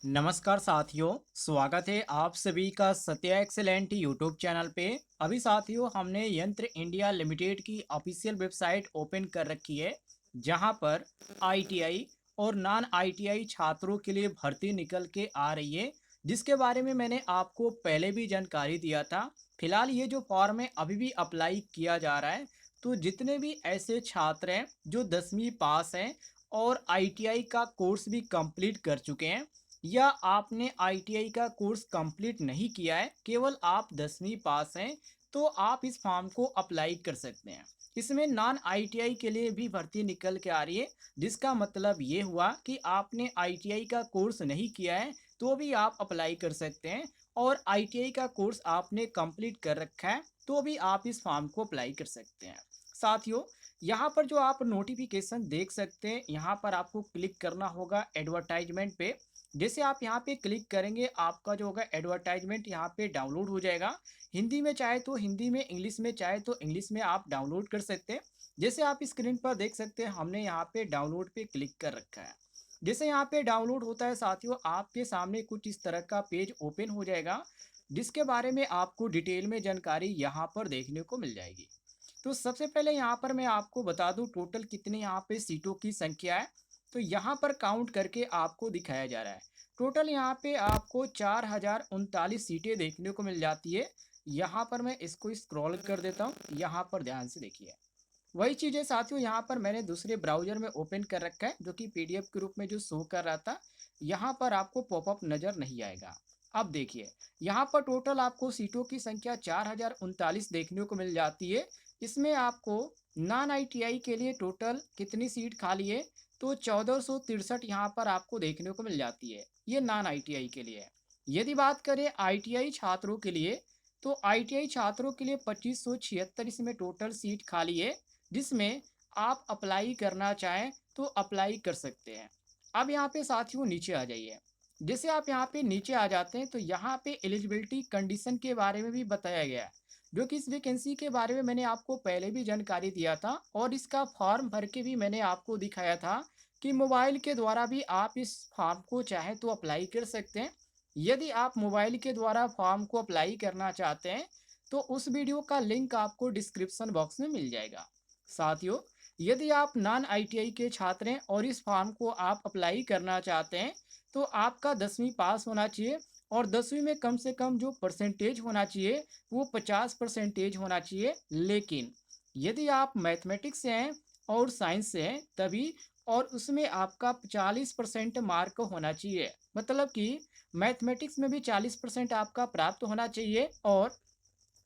नमस्कार साथियों, स्वागत है आप सभी का सत्या एक्सेलेंट यूट्यूब चैनल पे। अभी साथियों हमने यंत्र इंडिया लिमिटेड की ऑफिशियल वेबसाइट ओपन कर रखी है, जहां पर आईटीआई और नॉन आईटीआई छात्रों के लिए भर्ती निकल के आ रही है, जिसके बारे में मैंने आपको पहले भी जानकारी दिया था। फिलहाल ये जो फॉर्म है अभी भी अप्लाई किया जा रहा है। तो जितने भी ऐसे छात्र हैं जो 10वीं पास हैं और आईटीआई का कोर्स भी कंप्लीट कर चुके हैं, या आपने आईटीआई का कोर्स कंप्लीट नहीं किया है, केवल आप 10वीं पास हैं, तो आप इस फॉर्म को अप्लाई कर सकते हैं। इसमें नॉन आईटीआई के लिए भी भर्ती निकल के आ रही है, जिसका मतलब ये हुआ कि आपने आईटीआई का कोर्स नहीं किया है तो भी आप अप्लाई कर सकते हैं, और आईटीआई का कोर्स आपने कंप्लीट कर रखा है तो भी आप इस फॉर्म को अप्लाई कर सकते हैं। साथियों, यहाँ पर जो आप नोटिफिकेशन देख सकते हैं, यहाँ पर आपको क्लिक करना होगा एडवर्टाइजमेंट पे। जैसे आप यहाँ पे क्लिक करेंगे, आपका जो होगा एडवर्टाइजमेंट यहाँ पे डाउनलोड हो जाएगा। हिंदी में चाहे तो हिंदी में, इंग्लिश में चाहे तो इंग्लिश में आप डाउनलोड कर सकते हैं। जैसे आप स्क्रीन पर देख सकते हैं, हमने यहाँ पे डाउनलोड पे क्लिक कर रखा है। जैसे यहाँ पे डाउनलोड होता है साथियों, आपके सामने कुछ इस तरह का पेज ओपन हो जाएगा, जिसके बारे में आपको डिटेल में जानकारी यहाँ पर देखने को मिल जाएगी। तो सबसे पहले यहाँ पर मैं आपको बता दूं टोटल कितनी यहाँ पे सीटों की संख्या है। तो यहाँ पर काउंट करके आपको दिखाया जा रहा है। टोटल यहाँ पे आपको 4039 सीटें देखने को मिल जाती है। यहाँ पर मैं इसको स्क्रॉल कर देता हूँ, यहाँ पर ध्यान से देखिए। वही चीज़ें साथियों यहाँ पर मैंने दूसरे ब्राउजर में ओपन कर रखा है, जो कि पीडीएफ के रूप में जो शो कर रहा था। यहाँ पर आपको पॉपअप नज़र नहीं आएगा। अब देखिए, यहाँ पर टोटल आपको सीटों की संख्या 4039 देखने को मिल जाती है। इसमें आपको नॉन आईटीआई के लिए टोटल कितनी सीट खाली है, तो 1463 यहाँ पर आपको देखने को मिल जाती है। ये नॉन आईटीआई के लिए है। यदि बात करें आईटीआई छात्रों के लिए, तो आईटीआई छात्रों के लिए 2576 इसमें टोटल सीट खाली है, जिसमें आप अप्लाई करना चाहें तो अप्लाई कर सकते हैं। अब यहाँ पे साथियों नीचे आ जाइए। जैसे आप यहाँ पे नीचे आ जाते हैं, तो यहाँ पे एलिजिबिलिटी कंडीशन के बारे में भी बताया गया है, जो कि इस वैकेंसी के बारे में मैंने आपको पहले भी जानकारी दिया था, और इसका फॉर्म भर के भी मैंने आपको दिखाया था कि मोबाइल के द्वारा भी आप इस फॉर्म को चाहें तो अप्लाई कर सकते हैं। यदि आप मोबाइल के द्वारा फॉर्म को अप्लाई करना चाहते हैं, तो उस वीडियो का लिंक आपको डिस्क्रिप्शन बॉक्स में मिल जाएगा। साथियों, यदि आप नॉन आईटीआई के छात्र हैं और इस फॉर्म को आप अप्लाई करना चाहते हैं, तो आपका 10वीं पास होना चाहिए, और 10वीं में कम से कम जो परसेंटेज होना चाहिए वो 50% होना चाहिए। लेकिन यदि आप मैथमेटिक्स से हैं और साइंस से हैं तभी, और उसमें आपका 40% मार्क होना चाहिए। मतलब कि मैथमेटिक्स में भी 40% आपका प्राप्त होना चाहिए, और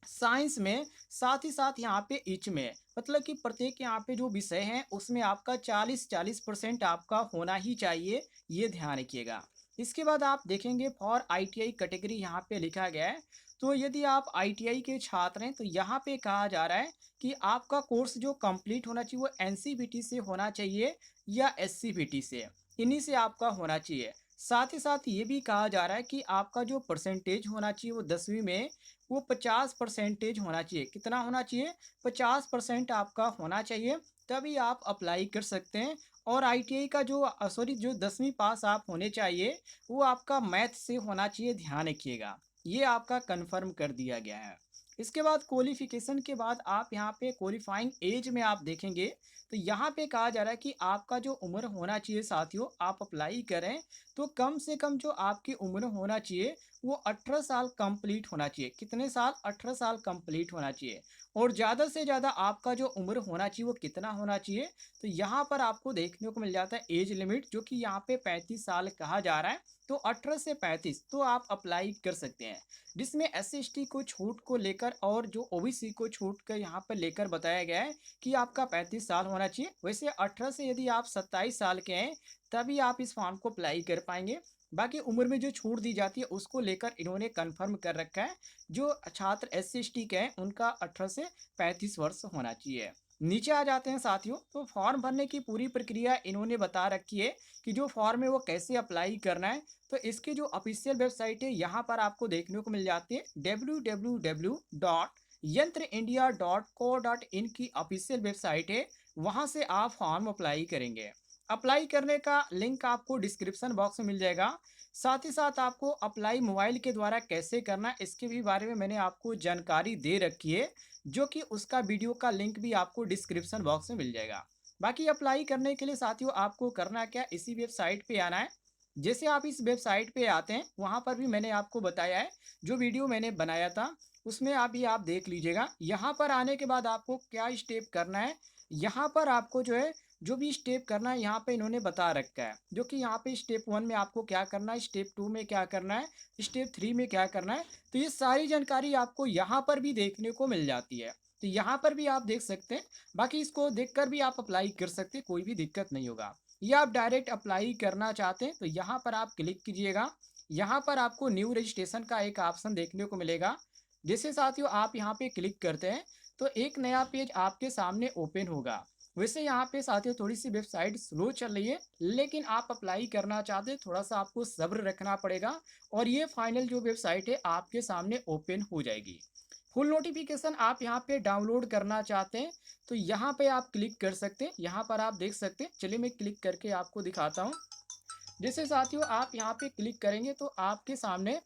साइंस में साथ ही साथ यहाँ पे ईच में, मतलब कि प्रत्येक यहाँ पे जो विषय हैं उसमें आपका 40% आपका होना ही चाहिए। ये ध्यान रखिएगा। इसके बाद आप देखेंगे फॉर आईटीआई कैटेगरी यहाँ पे लिखा गया है। तो यदि आप आईटीआई के छात्र हैं, तो यहाँ पे कहा जा रहा है कि आपका कोर्स जो कंप्लीट होना चाहिए वो एनसीवीटी से होना चाहिए या एससीवीटी से, इन्हीं से आपका होना चाहिए। साथ ही साथ ये भी कहा जा रहा है कि आपका जो परसेंटेज होना चाहिए वो 10वीं में वो 50% होना चाहिए। कितना होना चाहिए? 50% आपका होना चाहिए, तभी आप अप्लाई कर सकते हैं। और आईटीआई का जो जो 10वीं पास आप होने चाहिए, वो आपका मैथ से होना चाहिए, ध्यान रखिएगा। ये आपका कन्फर्म कर दिया गया है। इसके बाद क्वालिफिकेशन के बाद आप यहाँ पे क्वालिफाइंग एज में आप देखेंगे, तो यहाँ पे कहा जा रहा है कि आपका जो उम्र होना चाहिए साथियों, आप अप्लाई करें तो कम से कम जो आपकी उम्र होना चाहिए वो 18 साल कंप्लीट होना चाहिए। कितने साल? 18 साल कंप्लीट होना चाहिए। और ज़्यादा से ज़्यादा आपका जो उम्र होना चाहिए वो कितना होना चाहिए? तो यहाँ पर आपको देखने को मिल जाता है एज लिमिट, जो कि यहाँ पे 35 साल कहा जा रहा है। तो 18 से 35 तो आप अप्लाई कर सकते हैं, जिसमें एस.सी.एस.टी को छूट को लेकर और जो ओबीसी को छूट कर यहाँ पर लेकर बताया गया है कि आपका 35 साल होना चाहिए। वैसे 18 से यदि आप 27 साल के हैं, तभी आप इस फॉर्म को अप्लाई कर पाएंगे। बाकी उम्र में जो छूट दी जाती है उसको लेकर इन्होंने कन्फर्म कर रखा है। जो छात्र एस.सी.एस.टी के हैं उनका 18 से 35 वर्ष होना चाहिए। नीचे आ जाते हैं साथियों, तो फॉर्म भरने की पूरी प्रक्रिया इन्होंने बता रखी है कि जो फॉर्म है वो कैसे अप्लाई करना है। तो इसकी जो ऑफिशियल वेबसाइट है यहाँ पर आपको देखने को मिल जाती है, www.यंत्रइंडिया.co.in की ऑफिशियल वेबसाइट है। वहाँ से आप फॉर्म अप्लाई करेंगे। अप्लाई करने का लिंक आपको डिस्क्रिप्शन बॉक्स में मिल जाएगा। साथ ही साथ आपको अप्लाई मोबाइल के द्वारा कैसे करना है इसके भी बारे में मैंने आपको जानकारी दे रखी है, जो कि उसका वीडियो का लिंक भी आपको डिस्क्रिप्शन बॉक्स में मिल जाएगा। बाकी अप्लाई करने के लिए साथियों आपको करना क्या, इसी वेबसाइट पे आना है। जैसे आप इस वेबसाइट पे आते हैं, वहाँ पर भी मैंने आपको बताया है, जो वीडियो मैंने बनाया था उसमें अभी आप देख लीजिएगा। यहाँ पर आने के बाद आपको क्या स्टेप करना है, यहाँ पर आपको जो है जो भी स्टेप करना है यहाँ पे इन्होंने बता रखा है, जो कि यहाँ पे स्टेप 1 में आपको क्या करना है, स्टेप 2 में क्या करना है, स्टेप 3 में क्या करना है। तो ये सारी जानकारी आपको यहाँ पर भी देखने को मिल जाती है। तो यहाँ पर भी आप देख सकते हैं। बाकी इसको देखकर भी आप अप्लाई कर सकते हैं, कोई भी दिक्कत नहीं होगा। या आप डायरेक्ट अप्लाई करना चाहते हैं तो यहाँ पर आप क्लिक कीजिएगा। यहाँ पर आपको न्यू रजिस्ट्रेशन का एक ऑप्शन देखने को मिलेगा। जैसे साथियों आप यहाँ पे क्लिक करते हैं तो एक नया पेज आपके सामने ओपन होगा। वैसे यहाँ पे साथियों थोड़ी सी वेबसाइट स्लो चल रही है, लेकिन आप अप्लाई करना चाहते हैं थोड़ा सा आपको सब्र रखना पड़ेगा और ये फाइनल जो वेबसाइट है आपके सामने ओपन हो जाएगी। फुल नोटिफिकेशन आप यहाँ पे डाउनलोड करना चाहते हैं तो यहाँ पे आप क्लिक कर सकते हैं। यहाँ पर आप देख सकते हैं, चलिए मैं क्लिक करके आपको दिखाता हूँ। जैसे साथियों आप यहाँ पे क्लिक करेंगे तो आपके सामने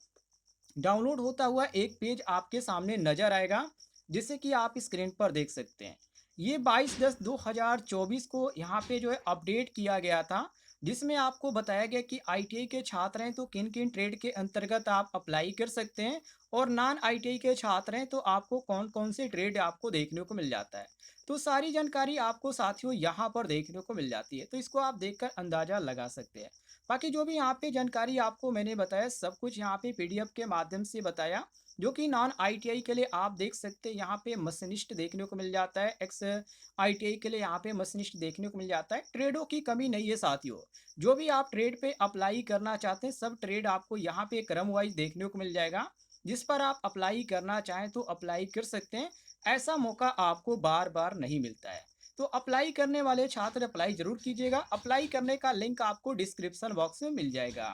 डाउनलोड होता हुआ एक पेज आपके सामने नजर आएगा, जिसे कि आप स्क्रीन पर देख सकते हैं। ये 22/10/2024 को यहाँ पे जो है अपडेट किया गया था, जिसमें आपको बताया गया कि आईटीआई के छात्र हैं तो किन किन ट्रेड के अंतर्गत आप अप्लाई कर सकते हैं, और नॉन आईटीआई के छात्र हैं तो आपको कौन कौन से ट्रेड आपको देखने को मिल जाता है। तो सारी जानकारी आपको साथियों यहाँ पर देखने को मिल जाती है, तो इसको आप देखकर अंदाजा लगा सकते हैं। बाकी जो भी यहाँ पे जानकारी आपको मैंने बताया सब कुछ यहाँ पे पीडीएफ के माध्यम से बताया, जो कि नॉन आईटीआई के लिए आप देख सकते हैं यहाँ पे मशीनिस्ट देखने को मिल जाता है, एक्स आईटीआई के लिए यहाँ पे मशीनिस्ट देखने को मिल जाता है। ट्रेडों की कमी नहीं है साथियों, जो भी आप ट्रेड पे अप्लाई करना चाहते हैं सब ट्रेड आपको यहाँ पे क्रम वाइज देखने को मिल जाएगा, जिस पर आप अप्लाई करना चाहें तो अप्लाई कर सकते हैं। ऐसा मौका आपको बार बार नहीं मिलता है। तो अप्लाई करने वाले छात्र अप्लाई जरूर कीजिएगा। अप्लाई करने का लिंक आपको डिस्क्रिप्शन बॉक्स में मिल जाएगा।